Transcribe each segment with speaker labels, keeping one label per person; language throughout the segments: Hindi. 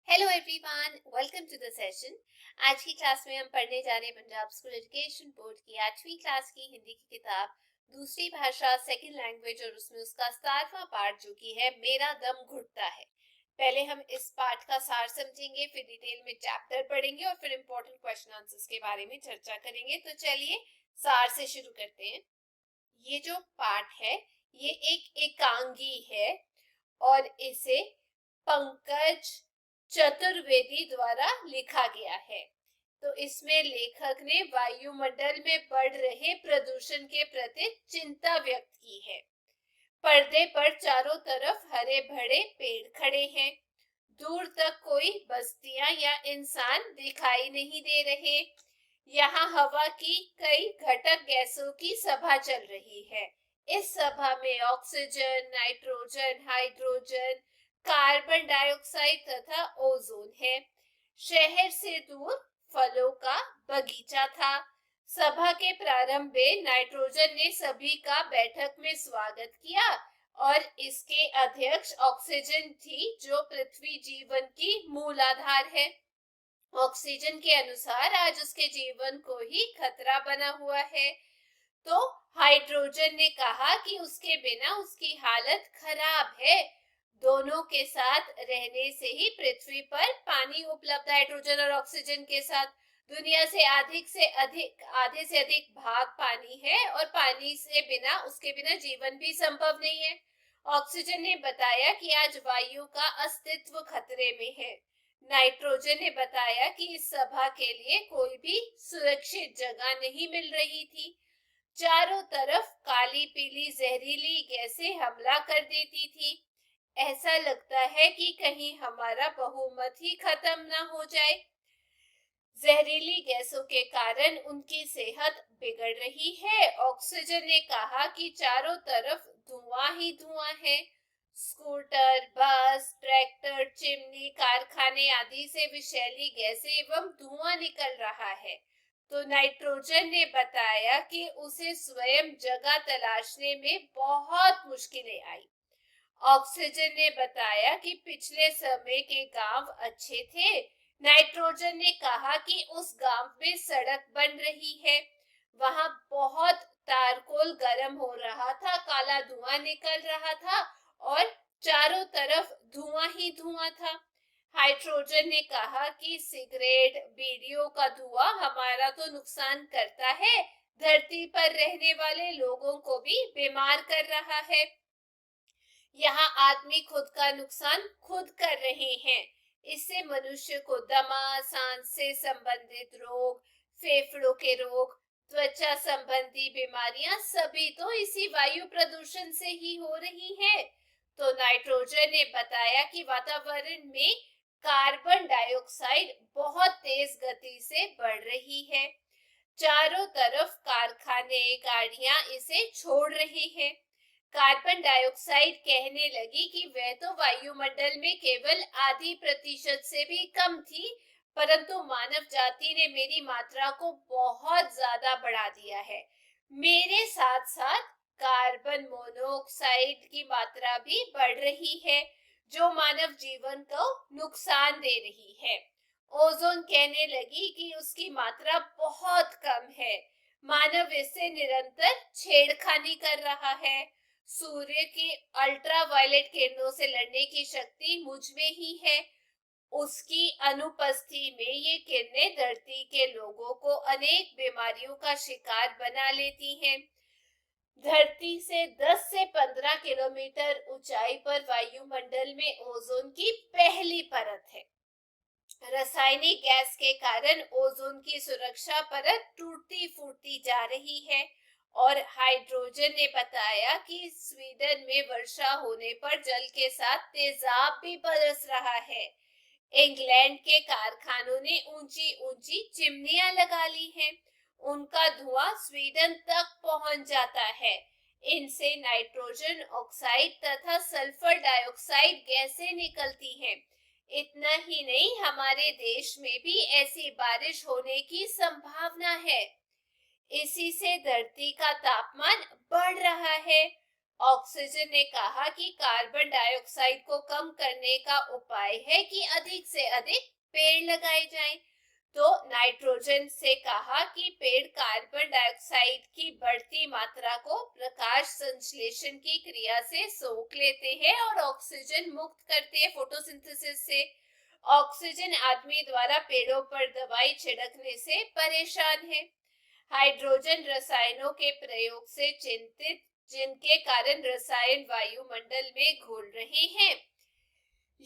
Speaker 1: Hello everyone, welcome to the session. आज की क्लास में हम पढ़ने जा रहे हैं पंजाब स्कूल एजुकेशन बोर्ड की 8वीं क्लास की हिंदी की किताब दूसरी भाषा सेकंड लैंग्वेज और उसमें उसका 17वां पार्ट जो कि है मेरा दम घुटता है। पहले हम इस पार्ट का सार समझेंगे, फिर डिटेल में चैप्टर पढ़ेंगे और फिर इंपॉर्टेंट क्वेश्चन आंसर्स के बारे में चर्चा करेंगे। तो चलिए सार से शुरू करते हैं। ये जो पाठ है ये एक एकांगी है और इसे पंकज चतुर्वेदी द्वारा लिखा गया है। तो इसमें लेखक ने वायुमंडल में बढ़ रहे प्रदूषण के प्रति चिंता व्यक्त की है। पर्दे पर चारों तरफ हरे भरे पेड़ खड़े हैं। दूर तक कोई बस्तियां या इंसान दिखाई नहीं दे रहे। यहाँ हवा की कई घटक गैसों की सभा चल रही है। इस सभा में oxygen, nitrogen, hydrogen, carbon dioxide तथा ओजोन है। शहर से दूर फलों का बगीचा था। सभा के प्रारंभ में नाइट्रोजन ने सभी का बैठक में स्वागत किया और इसके अध्यक्ष ऑक्सीजन थी जो पृथ्वी जीवन की मूल आधार है। ऑक्सीजन के अनुसार आज उसके जीवन को ही खतरा बना हुआ है। तो हाइड्रोजन ने कहा कि उसके बिना उसकी हालत खराब है। दोनों के साथ रहने से ही पृथ्वी पर पानी उपलब्ध, हाइड्रोजन और ऑक्सीजन के साथ दुनिया से आधे से अधिक भाग पानी है और पानी से बिना, उसके बिना जीवन भी संभव नहीं है। ऑक्सीजन ने बताया कि आज वायु का अस्तित्व खतरे में है। नाइट्रोजन ने बताया कि इस सभा के लिए कोई भी सुरक्षित जगह नहीं मिल रही थी। चारों तरफ काली पीली जहरीली गैसें हमला कर देती थी। ऐसा लगता है कि कहीं हमारा बहुमत ही खत्म ना हो जाए। जहरीली गैसों के कारण उनकी सेहत बिगड़ रही है। ऑक्सीजन ने कहा कि चारों तरफ धुआं ही धुआं है। स्कूटर, बस, ट्रैक्टर, चिमनी, कारखाने आदि से विषैली गैसें एवं धुआं निकल रहा है। तो नाइट्रोजन ने बताया कि उसे स्वयं जगह तलाशने में बहुत मुश्किलें आई। ऑक्सीजन ने बताया कि पिछले समय के गांव अच्छे थे। नाइट्रोजन ने कहा कि उस गांव में सड़क बन रही है। वहां बहुत तारकोल गर्म हो रहा था, काला धुआं निकल रहा था और चारों तरफ धुआं ही धुआं था। हाइड्रोजन ने कहा कि सिगरेट, बीड़ियों का धुआं हमारा तो नुकसान करता है, धरती पर रहने वाले लोगों को भी बीमार कर रहा है। यहाँ आदमी खुद का नुकसान खुद कर रहे हैं। इससे मनुष्य को दमा, सांस से संबंधित रोग, फेफड़ों के रोग, त्वचा संबंधी बीमारियां सभी तो इसी वायु प्रदूषण से ही हो रही है। तो नाइट्रोजन ने बताया कि वातावरण में कार्बन डाइऑक्साइड बहुत तेज गति से बढ़ रही है। चारों तरफ कारखाने, गाड़ियां इसे छोड़ रही हैं। कार्बन डाइऑक्साइड कहने लगी कि वह तो वायुमंडल में केवल आधी प्रतिशत से भी कम थी, परंतु मानव जाति ने मेरी मात्रा को बहुत ज्यादा बढ़ा दिया है। मेरे साथ साथ कार्बन मोनोऑक्साइड की मात्रा भी बढ़ रही है जो मानव जीवन को नुकसान दे रही है। ओजोन कहने लगी कि उसकी मात्रा बहुत कम है। मानव इससे निरंतर छेड़खानी कर रहा है। सूर्य की अल्ट्रावायलेट किरणों से लड़ने की शक्ति मुझ में ही है। उसकी अनुपस्थिति में ये किरणें धरती के लोगों को अनेक बीमारियों का शिकार बना लेती हैं। धरती से 10 से 15 किलोमीटर ऊंचाई पर वायुमंडल में ओजोन की पहली परत है। रासायनिक गैस के कारण ओजोन की सुरक्षा परत टूटती फूटती जा रही है। और हाइड्रोजन ने बताया कि स्वीडन में वर्षा होने पर जल के साथ तेजाब भी बरस रहा है। इंग्लैंड के कारखानों ने ऊंची ऊंची चिमनियां लगा ली हैं। उनका धुआं स्वीडन तक पहुंच जाता है। इनसे नाइट्रोजन ऑक्साइड तथा सल्फर डाइऑक्साइड गैसें निकलती हैं। इतना ही नहीं, हमारे देश में भी ऐसी बारिश होने की संभावना है। इसी से धरती का तापमान बढ़ रहा है। ऑक्सीजन ने कहा कि कार्बन डाइऑक्साइड को कम करने का उपाय है कि अधिक से अधिक पेड़ लगाए जाएं। तो नाइट्रोजन से कहा कि पेड़ कार्बन डाइऑक्साइड की बढ़ती मात्रा को प्रकाश संश्लेषण की क्रिया से सोख लेते हैं और ऑक्सीजन मुक्त करते हैं फोटोसिंथेसिस से। ऑक्सीजन आदमी द्वारा पेड़ों पर दवाई छिड़कने से परेशान है। हाइड्रोजन रसायनों के प्रयोग से चिंतित, जिनके कारण रसायन वायुमंडल में घुल रहे हैं।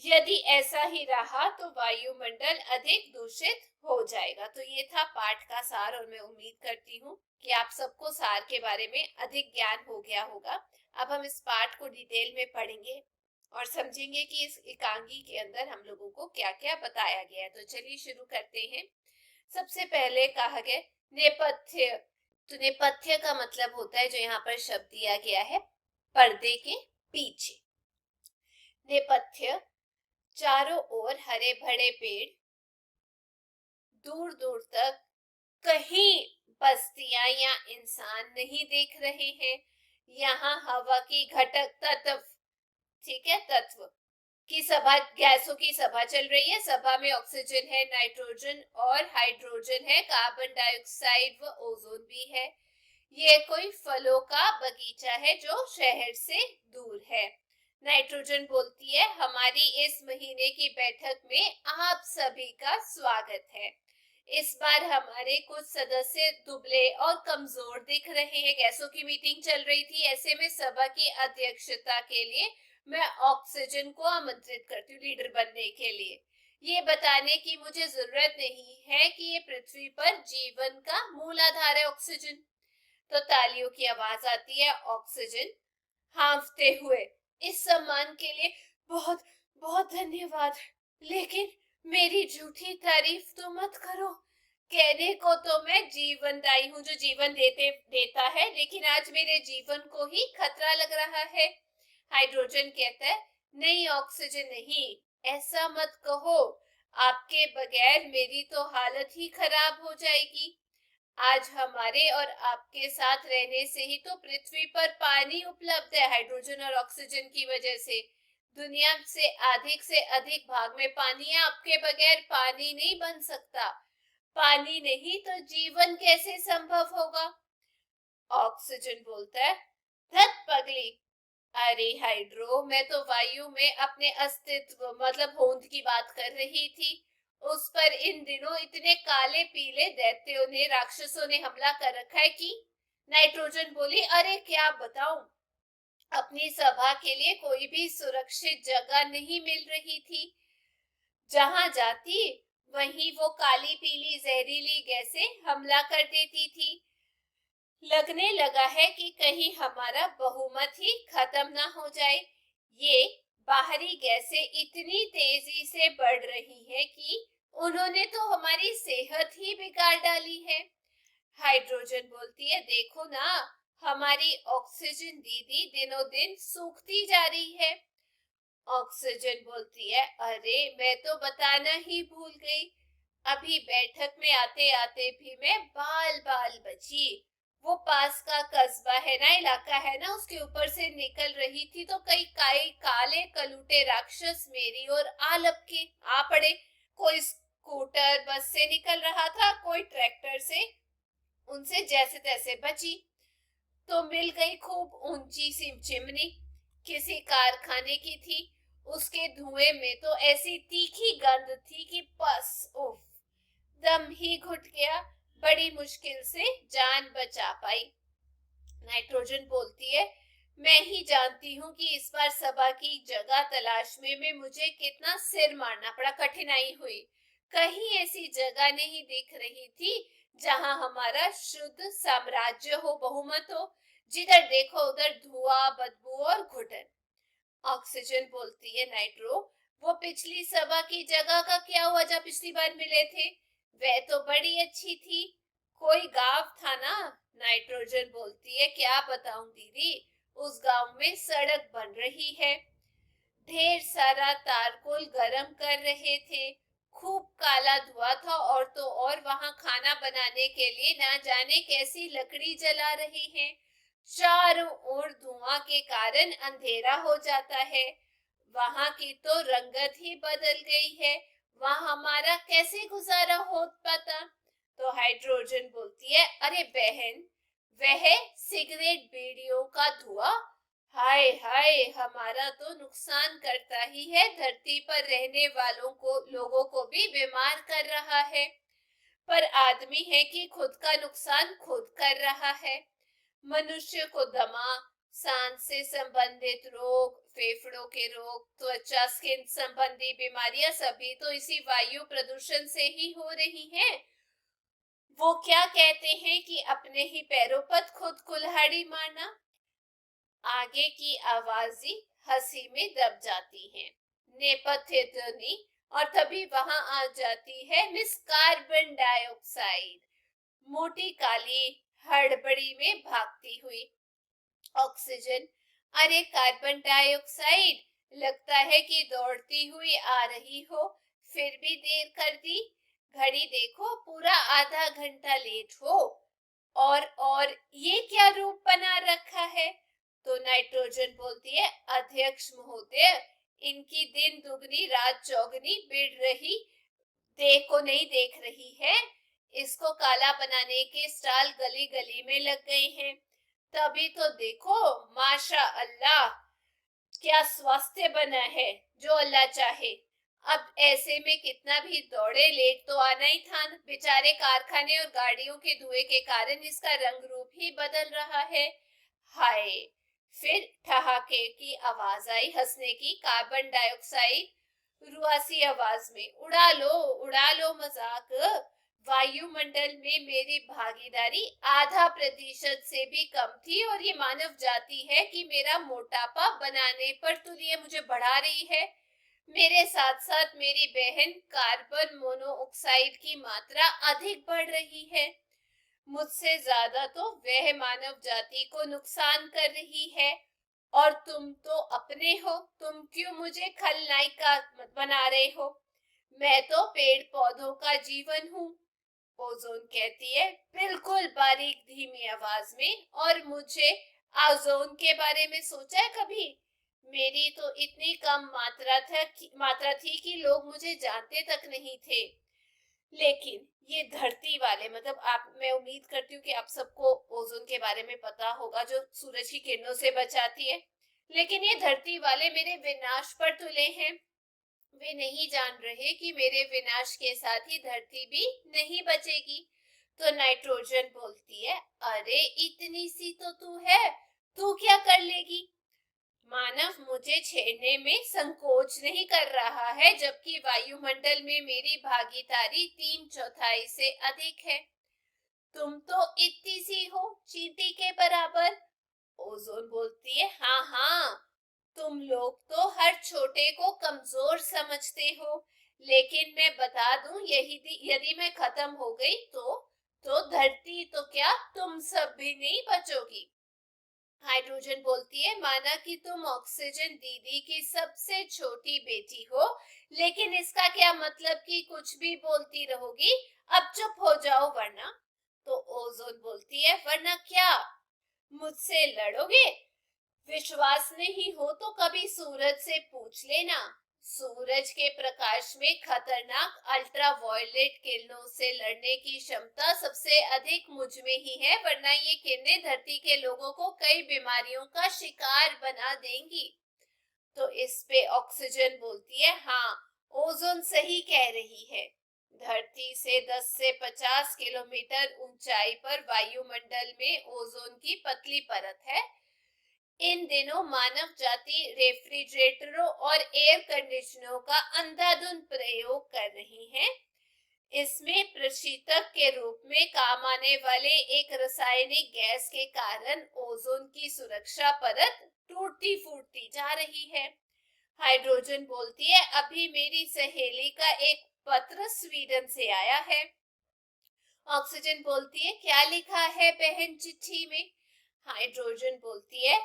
Speaker 1: यदि ऐसा ही रहा तो वायुमंडल अधिक दूषित हो जाएगा। तो ये था पाठ का सार और मैं उम्मीद करती हूँ कि आप सबको सार के बारे में अधिक ज्ञान हो गया होगा। अब हम इस पाठ को डिटेल में पढ़ेंगे और समझेंगे कि इस एकांगी के अंदर हम लोगों को क्या क्या बताया गया है। तो चलिए शुरू करते हैं। सबसे पहले कहा गया नेपथ्य। तो नेपथ्य का मतलब होता है, जो यहाँ पर शब्द दिया गया है, पर्दे के पीछे। नेपथ्य, चारों ओर हरे भरे पेड़, दूर दूर तक कहीं बस्तियां या इंसान नहीं देख रहे हैं। यहाँ हवा की घटक तत्व, ठीक है, तत्व की सभा, गैसों की सभा चल रही है। सभा में ऑक्सीजन है, नाइट्रोजन और हाइड्रोजन है, कार्बन डाइऑक्साइड व ओजोन भी है। ये कोई फलों का बगीचा है जो शहर से दूर है। नाइट्रोजन बोलती है, हमारी इस महीने की बैठक में आप सभी का स्वागत है। इस बार हमारे कुछ सदस्य दुबले और कमजोर दिख रहे हैं। गैसों की मीटिंग चल रही थी, ऐसे में सभा की अध्यक्षता के लिए मैं ऑक्सीजन को आमंत्रित करती हूँ लीडर बनने के लिए। ये बताने की मुझे जरूरत नहीं है कि ये पृथ्वी पर जीवन का मूल आधार है ऑक्सीजन। तो तालियों की आवाज आती है। ऑक्सीजन हांफते हुए, इस सम्मान के लिए बहुत बहुत धन्यवाद, लेकिन मेरी झूठी तारीफ तो मत करो। कहने को तो मैं जीवनदायी हूँ, जो जीवन देता है, लेकिन आज मेरे जीवन को ही खतरा लग रहा है। हाइड्रोजन कहता है, नहीं ऑक्सीजन नहीं, ऐसा मत कहो। आपके बगैर मेरी तो हालत ही खराब हो जाएगी। आज हमारे और आपके साथ रहने से ही तो पृथ्वी पर पानी उपलब्ध है। हाइड्रोजन और ऑक्सीजन की वजह से दुनिया से अधिक भाग में पानी है। आपके बगैर पानी नहीं बन सकता। पानी नहीं तो जीवन कैसे संभव होगा? ऑक्सीजन बोलता है, धत पगली, अरे हाइड्रो, मैं तो वायु में अपने अस्तित्व मतलब होंद की बात कर रही थी। उस पर इन दिनों इतने काले पीले दैत्यों ने, राक्षसों ने हमला कर रखा है कि। नाइट्रोजन बोली, अरे क्या बताऊं, अपनी सभा के लिए कोई भी सुरक्षित जगह नहीं मिल रही थी। जहां जाती वहीं वो काली पीली जहरीली गैसें हमला कर देती थी। लगने लगा है कि कहीं हमारा बहुमत ही खत्म ना हो जाए। ये बाहरी गैसें इतनी तेजी से बढ़ रही है कि उन्होंने तो हमारी सेहत ही बिगाड़ डाली है। हाइड्रोजन बोलती है, देखो ना, हमारी ऑक्सीजन दीदी दिनों दिन सूखती जा रही है। ऑक्सीजन बोलती है, अरे मैं तो बताना ही भूल गई। अभी बैठक में आते आते भी मैं बाल बाल बची। वो पास का कस्बा है ना, इलाका है ना, उसके ऊपर से निकल रही थी तो कई काले कलूटे राक्षस मेरी ओर आ लपके आ पड़े। कोई स्कूटर बस से निकल रहा था, कोई ट्रैक्टर से। उनसे जैसे तैसे बची तो मिल गई खूब ऊंची सी चिमनी, किसी कारखाने की थी। उसके धुएं में तो ऐसी तीखी गंध थी कि बस उफ, दम ही घुट गया। बड़ी मुश्किल से जान बचा पाई। नाइट्रोजन बोलती है, मैं ही जानती हूँ कि इस बार सभा की जगह तलाश में मुझे कितना सिर मारना पड़ा, कठिनाई हुई। कहीं ऐसी जगह नहीं दिख रही थी जहां हमारा शुद्ध साम्राज्य हो, बहुमत हो। जिधर देखो उधर धुआं, बदबू और घुटन। ऑक्सीजन बोलती है, नाइट्रो, वो पिछली सभा की जगह का क्या हुआ जब पिछली बार मिले थे? वह तो बड़ी अच्छी थी। कोई गांव था ना? नाइट्रोजन बोलती है, क्या बताऊं दीदी, उस गांव में सड़क बन रही है। ढेर सारा तारकोल गरम कर रहे थे। खूब काला धुआं था और तो और वहां खाना बनाने के लिए ना जाने कैसी लकड़ी जला रहे हैं। चारों ओर धुआं के कारण अंधेरा हो जाता है। वहां की तो रंगत ही बदल गई है, वहां हमारा कैसे गुजारा हो पाता। तो हाइड्रोजन बोलती है, अरे बहन, वह सिगरेट बीड़ियों का धुआं, हाय हाय, हमारा तो नुकसान करता ही है, धरती पर रहने वालों को, लोगों को भी बीमार कर रहा है। पर आदमी है कि खुद का नुकसान खुद कर रहा है। मनुष्य को दमा, सांस से संबंधित रोग, फेफड़ों के रोग, त्वचा स्किन संबंधी बीमारियां सभी तो इसी वायु प्रदूषण से ही हो रही हैं। वो क्या कहते हैं कि अपने ही पैरों पर खुद कुल्हाड़ी मारना। आगे की आवाज़ें हंसी में दब जाती हैं। नेपथ्य ध्वनि, और तभी वहां आ जाती है मिस कार्बन डाइऑक्साइड, मोटी काली हड़बड़ी में भागती हुई। ऑक्सीजन, अरे कार्बन डाइऑक्साइड, लगता है कि दौड़ती हुई आ रही हो, फिर भी देर कर दी। घड़ी देखो, पूरा आधा घंटा लेट हो। और ये क्या रूप बना रखा है। तो नाइट्रोजन बोलती है, अध्यक्ष महोदय, इनकी दिन दुगनी रात चौगनी बिड़ रही देह को नहीं देख रही है। इसको काला बनाने के स्टाल गली गली में लग गए हैं। तभी तो देखो, माशा अल्लाह, क्या स्वास्थ्य बना है, जो अल्लाह चाहे। अब ऐसे में कितना भी दौड़े, लेट तो आना ही था। बेचारे कारखाने और गाड़ियों के धुएं के कारण इसका रंग रूप ही बदल रहा है। हाय। फिर ठहाके की आवाज आई, हंसने की। कार्बन डाइऑक्साइड रुआसी आवाज में, उड़ा लो मजाक। वायुमंडल में मेरी भागीदारी आधा प्रतिशत से भी कम थी, और ये मानव जाति है कि मेरा मोटापा बनाने पर तुलिए मुझे बढ़ा रही है। मेरे साथ साथ मेरी बहन कार्बन मोनोऑक्साइड की मात्रा अधिक बढ़ रही है। मुझसे ज्यादा तो वह मानव जाति को नुकसान कर रही है। और तुम तो अपने हो, तुम क्यों मुझे खलनायिका बना रहे हो। मैं तो पेड़ पौधों का जीवन हूँ। ओजोन कहती है, बिल्कुल बारीक धीमी आवाज में, और मुझे ओजोन के बारे में सोचा है कभी। मेरी तो इतनी कम मात्रा थी कि लोग मुझे जानते तक नहीं थे। लेकिन ये धरती वाले, मतलब आप, मैं उम्मीद करती हूँ कि आप सबको ओजोन के बारे में पता होगा, जो सूरज की किरणों से बचाती है। लेकिन ये धरती वाले मेरे विनाश पर तुले हैं। वे नहीं जान रहे कि मेरे विनाश के साथ ही धरती भी नहीं बचेगी। तो नाइट्रोजन बोलती है, अरे इतनी सी तो तू है, तू क्या कर लेगी। मानव मुझे छेड़ने में संकोच नहीं कर रहा है, जबकि वायुमंडल में मेरी भागीदारी 3/4 से अधिक है। तुम तो इतनी सी हो, चींटी के बराबर। ओजोन बोलती है, हाँ हाँ, तुम लोग तो हर छोटे को कमजोर समझते हो। लेकिन मैं बता दूं, यही यदि मैं खत्म हो गई तो धरती तो क्या, तुम सब भी नहीं बचोगी। हाइड्रोजन बोलती है, माना कि तुम ऑक्सीजन दीदी की सबसे छोटी बेटी हो, लेकिन इसका क्या मतलब कि कुछ भी बोलती रहोगी। अब चुप हो जाओ वरना। तो ओजोन बोलती है, वरना क्या, मुझसे लड़ोगे। विश्वास नहीं हो तो कभी सूरज से पूछ लेना। सूरज के प्रकाश में खतरनाक अल्ट्रावायलेट किरणों से लड़ने की क्षमता सबसे अधिक मुझ में ही है, वरना ये किरणें धरती के लोगों को कई बीमारियों का शिकार बना देंगी। तो इस पे ऑक्सीजन बोलती है, हाँ, ओजोन सही कह रही है। धरती से 10 से 50 किलोमीटर ऊंचाई पर वायुमंडल में ओजोन की पतली परत है। इन दिनों मानव जाति रेफ्रिजरेटरों और एयर कंडीशनरों का अंधाधुंध प्रयोग कर रही है। इसमें प्रशीतक के रूप में काम आने वाले एक रासायनिक गैस के कारण ओजोन की सुरक्षा परत टूटती फूटती जा रही है। हाइड्रोजन बोलती है, अभी मेरी सहेली का एक पत्र स्वीडन से आया है। ऑक्सीजन बोलती है, क्या लिखा है बहन चिट्ठी में। हाइड्रोजन बोलती है,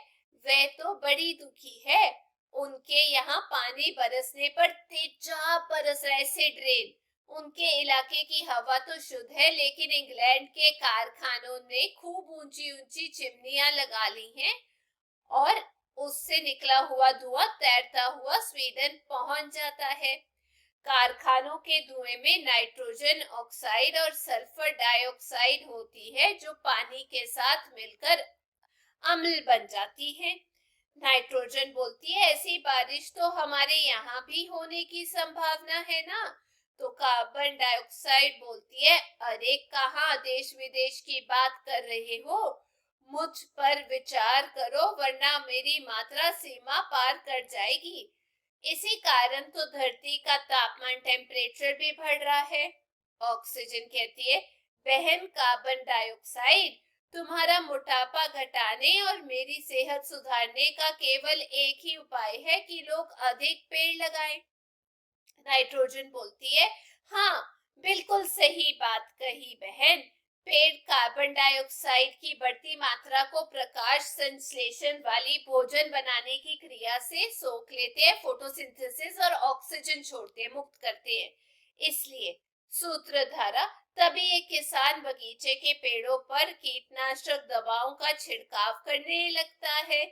Speaker 1: वह तो बड़ी दुखी है। उनके यहाँ पानी बरसने पर तेजाब बरस रहा है, एसिड रेन। उनके इलाके की हवा तो शुद्ध है, लेकिन इंग्लैंड के कारखानों ने खूब ऊंची ऊंची चिमनियां लगा ली हैं और उससे निकला हुआ धुआं तैरता हुआ स्वीडन पहुंच जाता है। कारखानों के धुएं में नाइट्रोजन ऑक्साइड और सल्फर डाइऑक्साइड होती है, जो पानी के साथ मिलकर अम्ल बन जाती है। नाइट्रोजन बोलती है, ऐसी बारिश तो हमारे यहाँ भी होने की संभावना है ना। तो कार्बन डाइऑक्साइड बोलती है, अरे कहाँ देश विदेश की बात कर रहे हो, मुझ पर विचार करो वरना मेरी मात्रा सीमा पार कर जाएगी। इसी कारण तो धरती का तापमान टेम्परेचर भी बढ़ रहा है। ऑक्सीजन कहती है, बहन कार्बन डाइऑक्साइड, तुम्हारा मोटापा घटाने और मेरी सेहत सुधारने का केवल एक ही उपाय है कि लोग अधिक पेड़ लगाएं। नाइट्रोजन बोलती है, हाँ बिल्कुल सही बात कही बहन। पेड़ कार्बन डाइऑक्साइड की बढ़ती मात्रा को प्रकाश संश्लेषण वाली भोजन बनाने की क्रिया से सोख लेते हैं, फोटोसिंथेसिस, और ऑक्सीजन छोड़ते हैं, मुक्त करते हैं। इसलिए सूत्रधारा, तभी एक किसान बगीचे के पेड़ों पर कीटनाशक दवाओं का छिड़काव करने लगता है।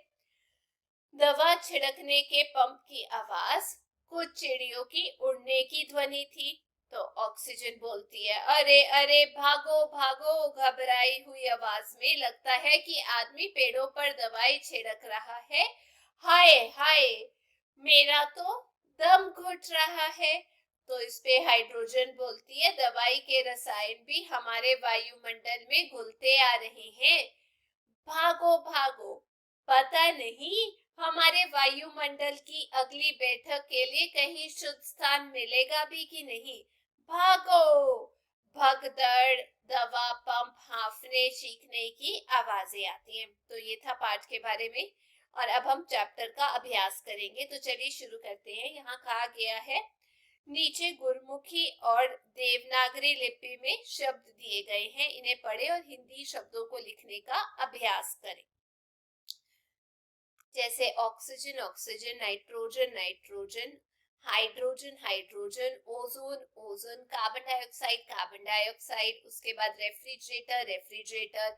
Speaker 1: दवा छिड़कने के पंप की आवाज कुछ चिड़ियों की उड़ने की ध्वनि थी। तो ऑक्सीजन बोलती है, अरे अरे भागो भागो। घबराई हुई आवाज में लगता है कि आदमी पेड़ों पर दवाई छिड़क रहा है। हाय हाय, मेरा तो दम घुट रहा है। तो इस पे हाइड्रोजन बोलती है, दवाई के रसायन भी हमारे वायुमंडल में घुलते आ रहे हैं। भागो भागो, पता नहीं हमारे वायुमंडल की अगली बैठक के लिए कहीं शुद्ध स्थान मिलेगा भी कि नहीं। भागो। भगदड़, दवा पंप, हांफने चीखने की आवाजें आती हैं। तो ये था पाठ के बारे में, और अब हम चैप्टर का अभ्यास करेंगे। तो चलिए शुरू करते हैं। यहाँ कहा गया है, नीचे गुरमुखी और देवनागरी लिपि में शब्द दिए गए हैं, इन्हें पढ़ें और हिंदी शब्दों को लिखने का अभ्यास करें। जैसे oxygen oxygen, nitrogen nitrogen, hydrogen hydrogen, ozone ozone, carbon dioxide, उसके बाद रेफ्रिजरेटर रेफ्रिजरेटर,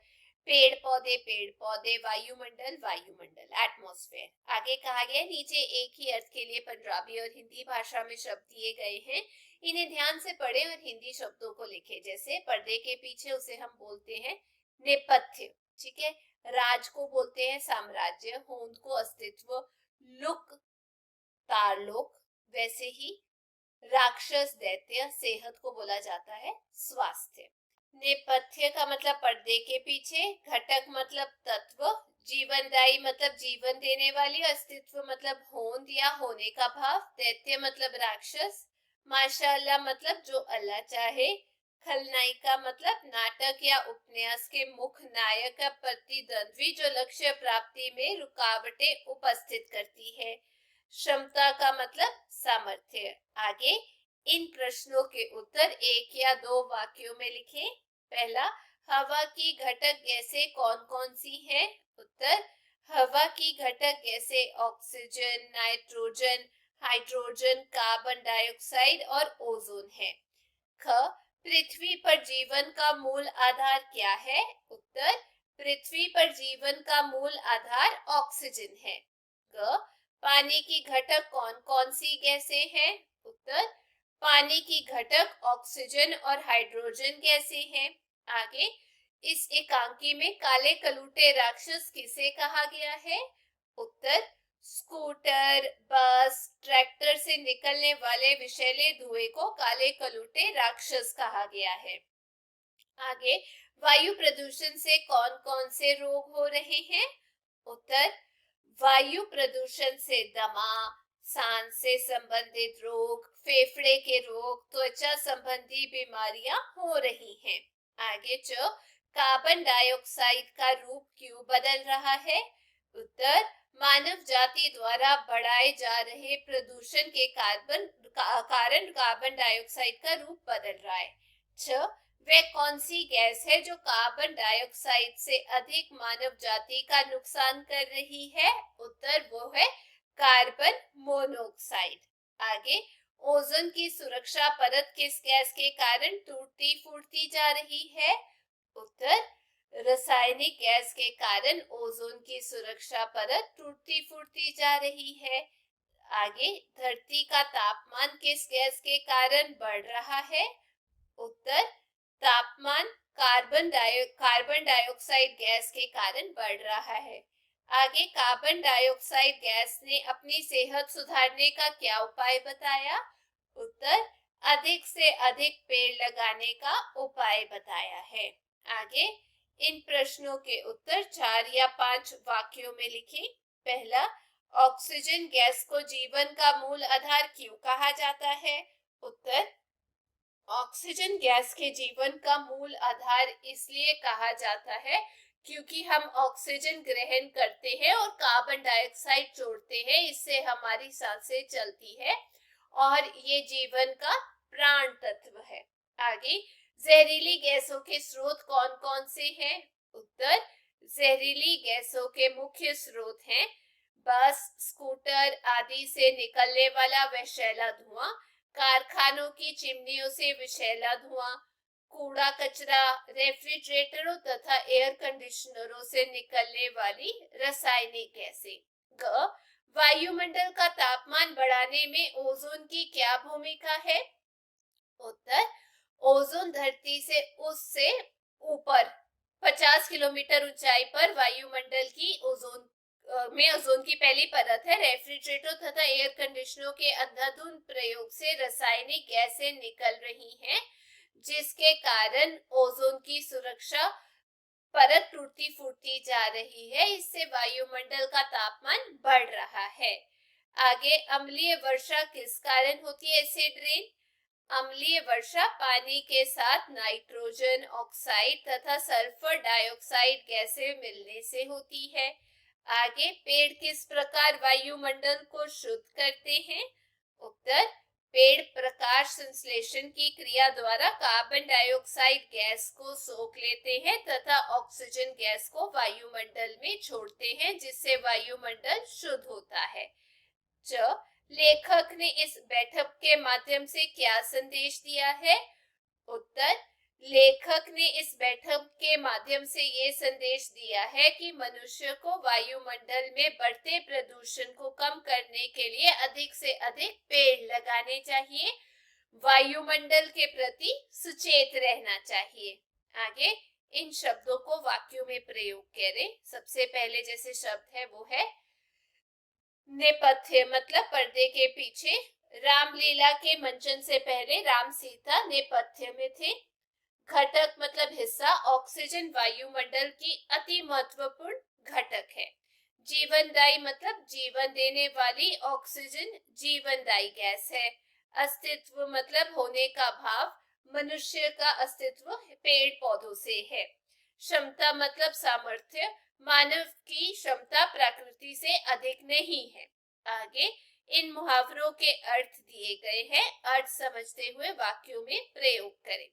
Speaker 1: पेड़ पौधे, वायुमंडल वायुमंडल, एटमॉस्फेयर। आगे कहा गया, नीचे एक ही अर्थ के लिए पंजाबी और हिंदी भाषा में शब्द दिए गए हैं, इन्हें ध्यान से पढ़ें और हिंदी शब्दों को लिखें। जैसे पर्दे के पीछे, उसे हम बोलते हैं नेपथ्य, ठीक है। राज को बोलते हैं साम्राज्य, होंद को अस्तित्व, लुक तारलोक, वैसे ही राक्षस दैत्य, सेहत को बोला जाता है स्वास्थ्य। नेपथ्य का मतलब पर्दे के पीछे, घटक मतलब तत्व, जीवनदायी मतलब जीवन देने वाली, अस्तित्व मतलब होंद या होने का भाव, दैत्य मतलब राक्षस, माशाअल्लाह मतलब जो अल्लाह चाहे, खलनायिका मतलब नाटक या उपन्यास के मुख्य नायक का प्रतिद्वंद्वी जो लक्ष्य प्राप्ति में रुकावटें उपस्थित करती है। क्षमता का मतलब सामर्थ्य। आगे इन प्रश्नों के उत्तर एक या दो वाक्यों में लिखें। पहला, हवा की घटक गैसें कौन कौन सी हैं? उत्तर, हवा की घटक गैसें oxygen, nitrogen, hydrogen, carbon dioxide और ओजोन है। ख, पृथ्वी पर जीवन का मूल आधार क्या है? उत्तर, पृथ्वी पर जीवन का मूल आधार ऑक्सीजन है। ग, पानी की घटक कौन कौन सी गैसें हैं? उत्तर, पानी की घटक ऑक्सीजन और हाइड्रोजन गैसें हैं। आगे, इस एकांकी में काले कलूटे राक्षस किसे कहा गया है? उत्तर, स्कूटर, बस, ट्रैक्टर से निकलने वाले विषैले धुएं को काले कलूटे राक्षस कहा गया है। आगे, वायु प्रदूषण से कौन कौन से रोग हो रहे हैं? उत्तर, वायु प्रदूषण से दमा, सांस से संबंधित रोग, फेफड़े के रोग, त्वचा संबंधी बीमारियां हो रही हैं। आगे, जो कार्बन डाइऑक्साइड का रूप क्यों बदल रहा है? उत्तर, मानव जाति द्वारा बढ़ाए जा रहे प्रदूषण के कारण कार्बन डाइऑक्साइड का रूप बदल रहा है। छ, वह कौन सी गैस है जो कार्बन डाइऑक्साइड से अधिक मानव जाति का नुकसान कर रही है? उत्तर, वो है कार्बन मोनोऑक्साइड। आगे, ओजोन की सुरक्षा परत किस गैस के कारण टूटती फूटती जा रही है? उत्तर रासायनिक गैस के कारण ओजोन की सुरक्षा परत टूटती फूटती जा रही है। आगे, धरती का तापमान किस गैस के कारण बढ़ रहा है? उत्तर तापमान कार्बन डाइऑक्साइड गैस के कारण बढ़ रहा है। आगे, कार्बन डाइऑक्साइड गैस ने अपनी सेहत सुधारने का क्या उपाय बताया? उत्तर अधिक से अधिक पेड़ लगाने का उपाय बताया है। आगे, इन प्रश्नों के उत्तर 4 या 5 वाक्यों में लिखें। पहला, ऑक्सीजन गैस को जीवन का मूल आधार क्यों कहा जाता है? उत्तर ऑक्सीजन गैस के जीवन का मूल आधार इसलिए कहा जाता है क्योंकि हम ऑक्सीजन ग्रहण करते हैं और कार्बन डाइऑक्साइड छोड़ते हैं, इससे हमारी सांसें चलती है और ये जीवन का प्राण तत्व है। आगे, जहरीली गैसों के स्रोत कौन कौन से हैं? उत्तर जहरीली गैसों के मुख्य स्रोत हैं बस, स्कूटर आदि से निकलने वाला विषैला धुआं, कारखानों की चिमनियों से विषैला धुआं, कूड़ा कचरा, रेफ्रिजरेटरों तथा एयर कंडीशनरों से निकलने वाली रासायनिक गैसें। ग, वायुमंडल का तापमान बढ़ाने में ओजोन की क्या भूमिका है? उत्तर ओजोन धरती से उससे ऊपर 50 किलोमीटर ऊंचाई पर वायुमंडल की ओजोन की पहली परत है। रेफ्रिजरेटर तथा एयर कंडीशनरों के अंधाधुंध प्रयोग से रासायनिक गैसें निकल रही हैं, जिसके कारण ओजोन की सुरक्षा परत टूटती फूटती जा रही है। इससे वायुमंडल का तापमान बढ़ रहा है। आगे, अम्लीय वर्षा किस कारण होती है? Acid rain. अम्लीय वर्षा पानी के साथ नाइट्रोजन ऑक्साइड तथा सल्फर डाइऑक्साइड गैसें मिलने से होती है। आगे, पेड़ किस प्रकार वायुमंडल को शुद्ध करते हैं? उत्तर पेड़ प्रकाश संश्लेषण की क्रिया द्वारा कार्बन डाइऑक्साइड गैस को सोख लेते हैं तथा ऑक्सीजन गैस को वायुमंडल में छोड़ते हैं, जिससे वायुमंडल शुद्ध होता है। लेखक ने इस बैठक के माध्यम से क्या संदेश दिया है? उत्तर लेखक ने इस बैठक के माध्यम से ये संदेश दिया है कि मनुष्य को वायुमंडल में बढ़ते प्रदूषण को कम करने के लिए अधिक से अधिक पेड़ लगाने चाहिए, वायुमंडल के प्रति सचेत रहना चाहिए। आगे, इन शब्दों को वाक्यों में प्रयोग करें। सबसे पहले जैसे शब्द है वो है नेपथ्य, मतलब पर्दे के पीछे। रामलीला के मंचन से पहले राम सीता नेपथ्य में थे। घटक मतलब हिस्सा, ऑक्सीजन वायुमंडल की अति महत्वपूर्ण घटक है। जीवनदायी मतलब जीवन देने वाली ऑक्सीजन जीवनदायी गैस है। अस्तित्व मतलब होने का भाव, मनुष्य का अस्तित्व पेड़ पौधों से है। क्षमता मतलब सामर्थ्य, मानव की क्षमता प्रकृति से अधिक नहीं है। आगे, इन मुहावरों के अर्थ दिए गए हैं, अर्थ समझते हुए वाक्यों में प्रयोग करें।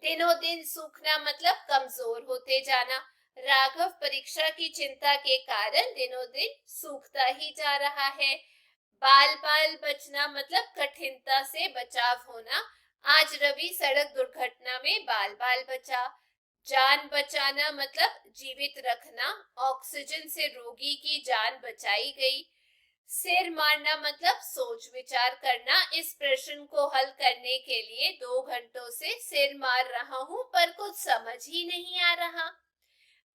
Speaker 1: दिनों दिन सूखना मतलब कमजोर होते जाना। राघव परीक्षा की चिंता के कारण दिनों दिन सूखता ही जा रहा है। बाल बाल बचना मतलब कठिनता से बचाव होना। आज रवि सड़क दुर्घटना में बाल बाल बचा। जान बचाना मतलब जीवित रखना, ऑक्सीजन से रोगी की जान बचाई गई। सिर मारना मतलब सोच विचार करना। इस प्रश्न को हल करने के लिए 2 घंटों से सिर मार रहा हूं पर कुछ समझ ही नहीं आ रहा।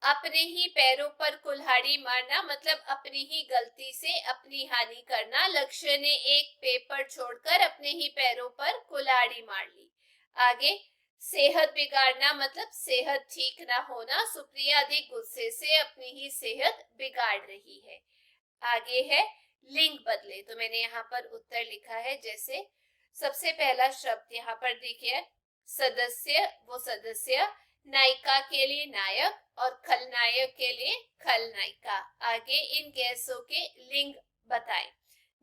Speaker 1: अपने ही पैरों पर कुल्हाड़ी मारना मतलब अपनी ही गलती से अपनी हानि करना। लक्ष्य ने एक पेपर छोड़कर अपने ही पैरों पर कुल्हाड़ी मार ली। आगे, सेहत बिगाड़ना मतलब सेहत ठीक ना होना। सुप्रिया अधिक गुस्से से अपनी ही सेहत बिगाड़ रही है। आगे है लिंग बदले, तो मैंने यहाँ पर उत्तर लिखा है। जैसे सबसे पहला शब्द यहाँ पर देखिए, सदस्य, वो सदस्य, नायिका के लिए नायक और खलनायक के लिए खलनायिका। आगे, इन गैसों के लिंग बताएं।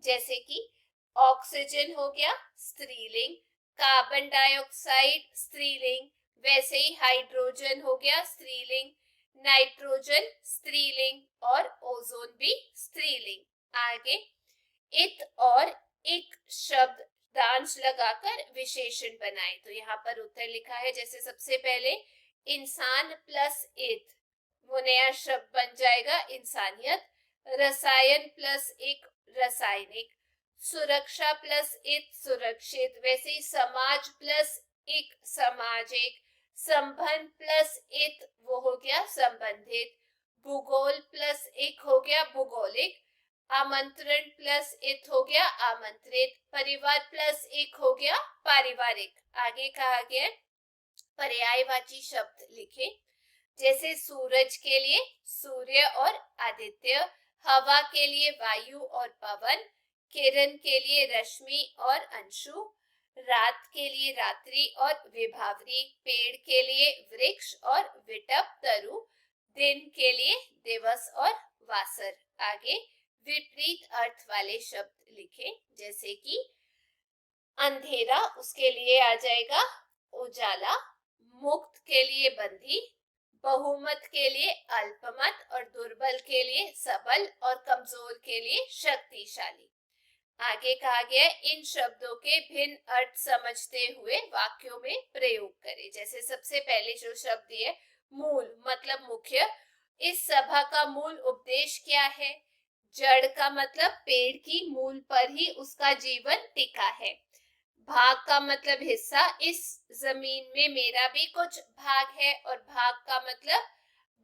Speaker 1: जैसे कि ऑक्सीजन हो गया स्त्रीलिंग, कार्बन डाइऑक्साइड स्त्रीलिंग, वैसे ही हाइड्रोजन हो गया स्त्रीलिंग, नाइट्रोजन स्त्रीलिंग और ओजोन भी स्त्रीलिंग। आगे, इत और एक शब्द दांश लगाकर विशेषण बनाए। तो यहाँ पर उत्तर लिखा है, जैसे सबसे पहले इंसान प्लस ईद, वो नया शब्द बन जाएगा इंसानियत। रसायन प्लस एक, रासायनिक। सुरक्षा प्लस एक, सुरक्षित। वैसे ही समाज प्लस एक, सामाजिक। संबंध प्लस एक, वो हो गया संबंधित। भूगोल प्लस एक हो गया भूगोलिक। आमंत्रण प्लस एक हो गया आमंत्रित। परिवार प्लस एक हो गया पारिवारिक। आगे कहा गया पर्यायवाची शब्द लिखे, जैसे सूरज के लिए सूर्य और आदित्य, हवा के लिए वायु और पवन, किरण के लिए रश्मि और अंशु, रात के लिए रात्रि और विभावरी, पेड़ के लिए वृक्ष और विटप तरु, दिन के लिए दिवस और वासर। आगे विपरीत अर्थ वाले शब्द लिखे, जैसे कि अंधेरा, उसके लिए आ जाएगा उजाला। मुक्त के लिए बंधी, बहुमत के लिए अल्पमत, और दुर्बल के लिए सबल, और कमजोर के लिए शक्तिशाली। आगे कहा गया इन शब्दों के भिन्न अर्थ समझते हुए वाक्यों में प्रयोग करें। जैसे सबसे पहले जो शब्द है मूल, मतलब मुख्य। इस सभा का मूल उपदेश क्या है? जड़ का मतलब पेड़ की मूल पर ही उसका जीवन टिका है। भाग का मतलब हिस्सा, इस जमीन में मेरा भी कुछ भाग है। और भाग का मतलब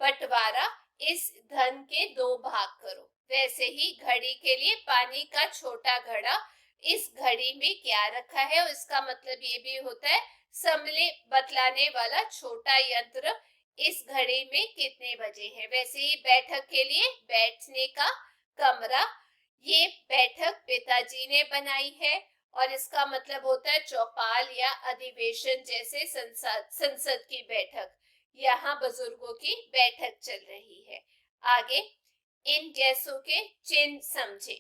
Speaker 1: बंटवारा, इस धन के दो भाग करो। वैसे ही घड़ी के लिए पानी का छोटा घड़ा, इस घड़ी में क्या रखा है, और इसका मतलब ये भी होता है समय बतलाने वाला छोटा यंत्र, इस घड़ी में कितने बजे हैं। वैसे ही बैठक के लिए बैठने का कमरा, ये बैठक पिताजी ने बनाई है, और इसका मतलब होता है चौपाल या अधिवेशन, जैसे संसद की बैठक, यहाँ बुजुर्गों की बैठक चल रही है। आगे इन गैसों के चिन्ह समझे,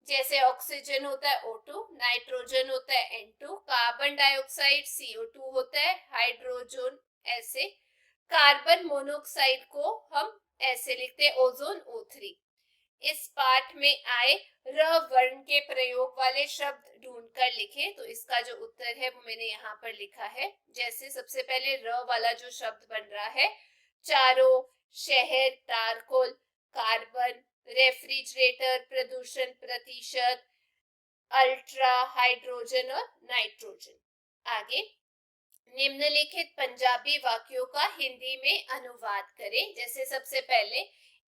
Speaker 1: जैसे ऑक्सीजन होता है O2, नाइट्रोजन होता है N2, कार्बन डाइऑक्साइड CO2 होता है, हाइड्रोजन ऐसे, कार्बन मोनोऑक्साइड को हम ऐसे लिखते हैं ओजोन O3। इस पाठ में आए र वर्ण के प्रयोग वाले शब्द ढूंढकर लिखे। तो इसका जो उत्तर है वो मैंने यहाँ पर लिखा है। जैसे सबसे पहले र वाला जो शब्द बन रहा है, चारों, शहर, तारकोल, कार्बन, रेफ्रिजरेटर, प्रदूषण प्रतिशत, अल्ट्रा, हाइड्रोजन और नाइट्रोजन। आगे निम्नलिखित पंजाबी वाक्यों का हिंदी में अनुवाद करें। जैसे सबसे पहले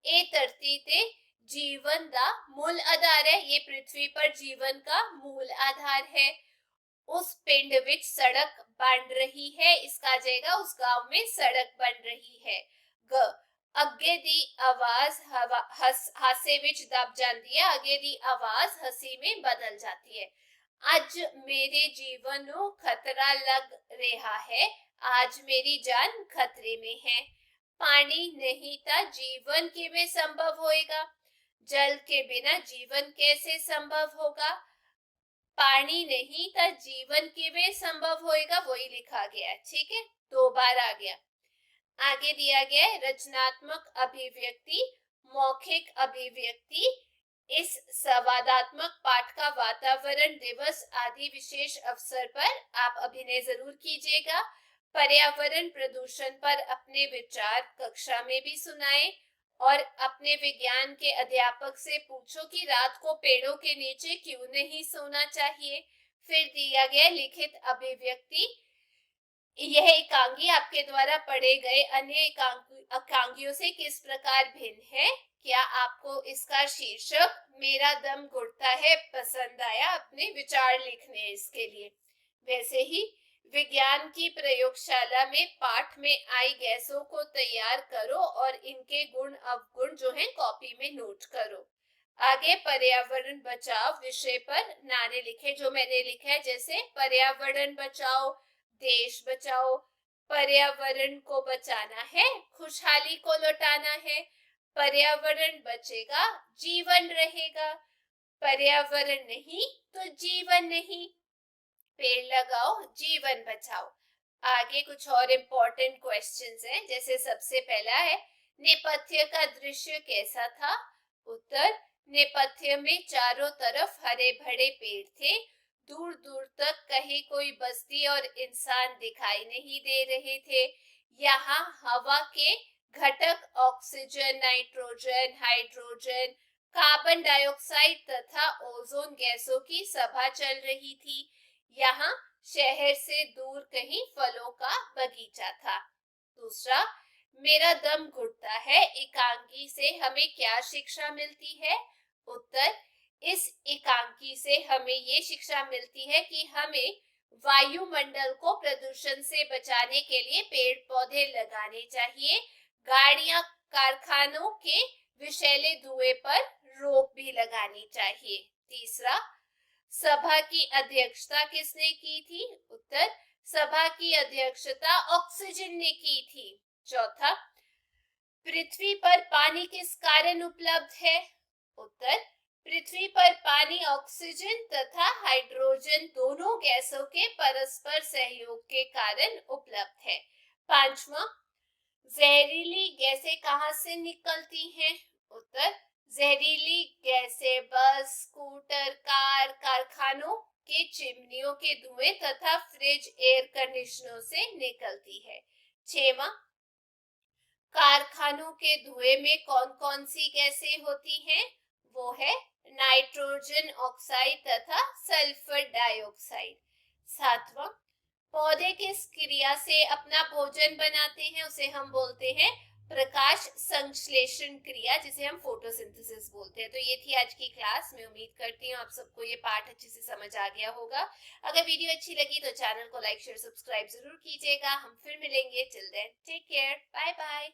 Speaker 1: ए धरती ते जीवन का मूल आधार है, ये पृथ्वी पर जीवन का मूल आधार है। उस पिंड विच सड़क बन रही है, इसका जाएगा उस गांव में सड़क बन रही है। ग अगे दी आवाज हासे विच दब जाती है, आगे दी आवाज हंसी में बदल जाती है। आज मेरे जीवन को खतरा लग रहा है, आज मेरी जान खतरे में है। पानी नहीं था जीवन किਵੇਂ संभव होएगा, जल के बिना जीवन कैसे संभव होगा। पानी नहीं था जीवन किਵੇਂ संभव होएगा, वही लिखा गया है। ठीक है, दो बार आ गया। आगे दिया गया है रचनात्मक अभिव्यक्ति, मौखिक अभिव्यक्ति। इस संवादात्मक पाठ का वातावरण दिवस आदि विशेष अवसर पर आप अभिनय जरूर कीजिएगा। पर्यावरण प्रदूषण पर अपने विचार कक्षा में भी सुनाएं, और अपने विज्ञान के अध्यापक से पूछो कि रात को पेड़ों के नीचे क्यों नहीं सोना चाहिए। फिर दिया गया लिखित अभिव्यक्ति, यह एकांगी आपके द्वारा पढ़े गए अन्य एकांगियों से किस प्रकार भिन्न है। क्या आपको इसका शीर्षक मेरा दम घुटता है पसंद आया, अपने विचार लिखने इसके लिए। वैसे ही विज्ञान की प्रयोगशाला में पाठ में आई गैसों को तैयार करो और इनके गुण अवगुण जो है कॉपी में नोट करो। आगे पर्यावरण बचाव विषय पर नारे लिखे, जो मैंने लिखा है, जैसे पर्यावरण बचाओ, देश बचाओ, पर्यावरण को बचाना है, खुशहाली को लौटाना है, पर्यावरण बचेगा जीवन रहेगा, पर्यावरण नहीं तो जीवन नहीं, पेड़ लगाओ जीवन बचाओ। आगे कुछ और इम्पोर्टेंट क्वेश्चंस हैं। जैसे सबसे पहला है नेपथ्य का दृश्य कैसा था। उत्तर नेपथ्य में चारों तरफ हरे भरे पेड़ थे। दूर दूर तक कहीं कोई बस्ती और इंसान दिखाई नहीं दे रहे थे। यहाँ हवा के घटक oxygen, nitrogen, hydrogen, carbon dioxide तथा ओजोन गैसों की सभा चल रही थी। यहाँ शहर से दूर कहीं फलों का बगीचा था। दूसरा, मेरा दम घुटता है एकांकी से हमें क्या शिक्षा मिलती है? उत्तर, इस एकांकी से हमें ये शिक्षा मिलती है कि हमें वायुमंडल को प्रदूषण से बचाने के लिए पेड़ पौधे लगाने चाहिए। गाड़ियां, कारखानों के विषैले धुएं पर रोक भी लगानी चाहिए। तीसरा, सभा की अध्यक्षता किसने की थी? उत्तर, सभा की अध्यक्षता ऑक्सीजन ने की थी। चौथा, पृथ्वी पर पानी किस कारण उपलब्ध है? उत्तर, पृथ्वी पर पानी ऑक्सीजन तथा हाइड्रोजन दोनों गैसों के परस्पर सहयोग के कारण उपलब्ध है। पांचवा, जहरीली गैसें कहां से निकलती हैं? उत्तर, जहरीली गैसें बस, स्कूटर, कार, कारखानों के चिमनियों के धुएं तथा फ्रिज, एयर कंडीशनरों से निकलती है। छठवां, कारखानों के धुएं में कौन कौन सी गैसें होती हैं? वो है नाइट्रोजन ऑक्साइड तथा सल्फर डाइऑक्साइड। सातवां, पौधे किस क्रिया से अपना भोजन बनाते हैं? उसे हम बोलते हैं प्रकाश संश्लेषण क्रिया, जिसे हम फोटोसिंथेसिस बोलते हैं। तो ये थी आज की क्लास। मैं उम्मीद करती हूँ आप सबको ये पाठ अच्छे से समझ आ गया होगा। अगर वीडियो अच्छी लगी तो चैनल को लाइक, शेयर, सब्सक्राइब जरूर कीजिएगा। हम फिर मिलेंगे। Till then take care, bye bye.